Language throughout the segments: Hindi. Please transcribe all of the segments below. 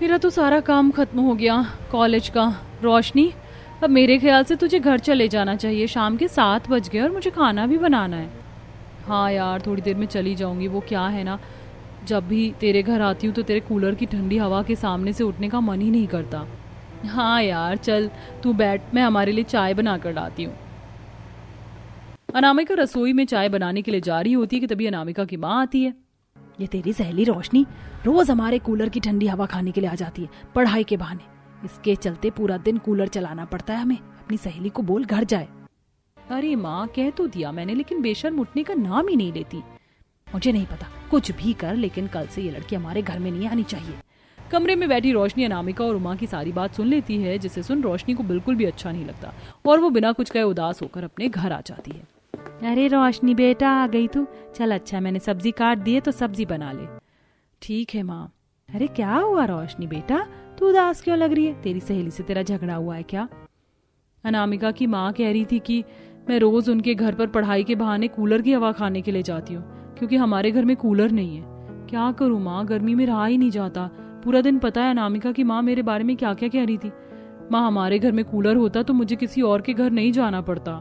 मेरा तो सारा काम खत्म हो गया कॉलेज का। रोशनी, अब मेरे ख्याल से तुझे घर चले जाना चाहिए। शाम के 7 बज गए और मुझे खाना भी बनाना है। हाँ यार, थोड़ी देर में चली जाऊंगी। वो क्या है ना, जब भी तेरे घर आती हूँ तो तेरे कूलर की ठंडी हवा के सामने से उठने का मन ही नहीं करता। हाँ यार चल, तू बैठ, मैं हमारे लिए चाय बना कर लाती हूँ। अनामिका रसोई में चाय बनाने के लिए जा रही होती है कि तभी अनामिका की माँ आती है। ये तेरी सहेली रोशनी रोज हमारे कूलर की ठंडी हवा खाने के लिए आ जाती है पढ़ाई के बहाने। इसके चलते पूरा दिन कूलर चलाना पड़ता है हमें। अपनी सहेली को बोल घर जाए। अरे माँ, कह तो दिया मैंने, लेकिन बेशर्म उठने का नाम ही नहीं लेती। मुझे नहीं पता, कुछ भी कर, लेकिन कल से ये लड़की हमारे घर में नहीं आनी चाहिए। कमरे में बैठी रोशनी अनामिका और उमा की सारी बात सुन लेती है, जिसे सुन रोशनी को बिल्कुल भी अच्छा नहीं लगता और वो बिना कुछ कहे उदास होकर अपने घर आ जाती है। अरे रोशनी बेटा, आ गई तू? चल अच्छा, मैंने सब्जी काट दी है तो सब्जी बना ले। ठीक है माँ। अरे क्या हुआ रोशनी बेटा, तू उदास क्यों लग रही है? तेरी सहेली से तेरा झगड़ा हुआ है क्या? अनामिका की माँ कह रही थी कि मैं रोज उनके घर पर पढ़ाई के बहाने कूलर की हवा खाने के लिए जाती हूँ, क्योंकि हमारे घर में कूलर नहीं है। क्या करूँ माँ, गर्मी में रहा ही नहीं जाता पूरा दिन। पता है अनामिका की माँ मेरे बारे में क्या क्या कह रही थी? माँ, हमारे घर में कूलर होता तो मुझे किसी और के घर नहीं जाना पड़ता।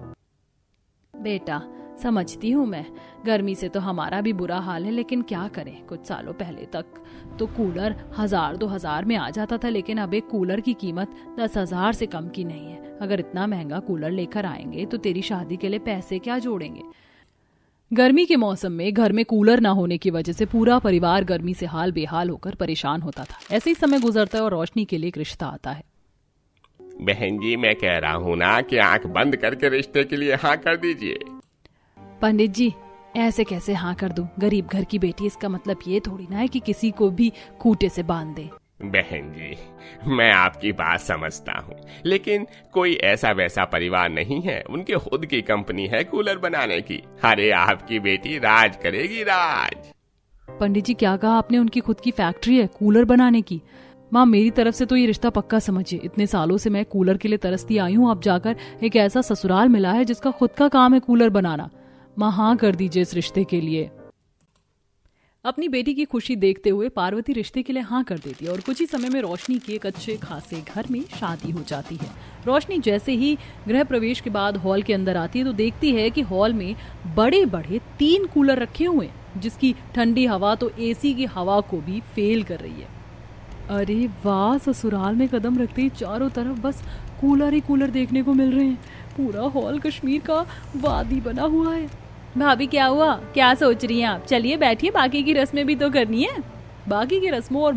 बेटा समझती हूँ मैं, गर्मी से तो हमारा भी बुरा हाल है, लेकिन क्या करें, कुछ सालों पहले तक तो कूलर 1000-2000 में आ जाता था, लेकिन अब एक कूलर की कीमत 10,000 से कम की नहीं है। अगर इतना महंगा कूलर लेकर आएंगे तो तेरी शादी के लिए पैसे क्या जोड़ेंगे? गर्मी के मौसम में घर में कूलर ना होने की वजह से पूरा परिवार गर्मी से हाल बेहाल होकर परेशान होता था। ऐसे ही समय गुजरता है और रोशनी के लिए एक रिश्ता आता है। बहन जी, मैं कह रहा हूँ ना कि आंख बंद करके रिश्ते के लिए हाँ कर दीजिए। पंडित जी, ऐसे कैसे हाँ कर दूं? गरीब घर की बेटी, इसका मतलब ये थोड़ी ना है कि किसी को भी खूंटे से बांध दे। बहन जी, मैं आपकी बात समझता हूँ, लेकिन कोई ऐसा वैसा परिवार नहीं है। उनके खुद की कंपनी है कूलर बनाने की। अरे आपकी बेटी राज करेगी, राज। पंडित जी, क्या कहा आपने? उनकी खुद की फैक्ट्री है कूलर बनाने की? माँ, मेरी तरफ से तो ये रिश्ता पक्का समझिए। इतने सालों से मैं कूलर के लिए तरसती आई हूँ, अब जाकर एक ऐसा ससुराल मिला है जिसका खुद का काम है कूलर बनाना। माँ, हाँ कर दीजिए इस रिश्ते के लिए। अपनी बेटी की खुशी देखते हुए पार्वती रिश्ते के लिए हाँ कर देती है और कुछ ही समय में रोशनी के एक अच्छे खासे घर में शादी हो जाती है। रोशनी जैसे ही गृह प्रवेश के बाद हॉल के अंदर आती है तो देखती है कि हॉल में बड़े बड़े 3 कूलर रखे हुए हैं, जिसकी ठंडी हवा तो एसी की हवा को भी फेल कर रही है। अरे वाह, ससुराल में कदम रखते ही चारों तरफ बस कूलर ही कूलर देखने को मिल रहे हैं। पूरा हॉल कश्मीर का वादी बना हुआ है। भाभी, क्या हुआ? क्या सोच रही हैं आप? चलिए बैठिए, बाकी की रस्में भी तो करनी है। बाकी की रस्मों और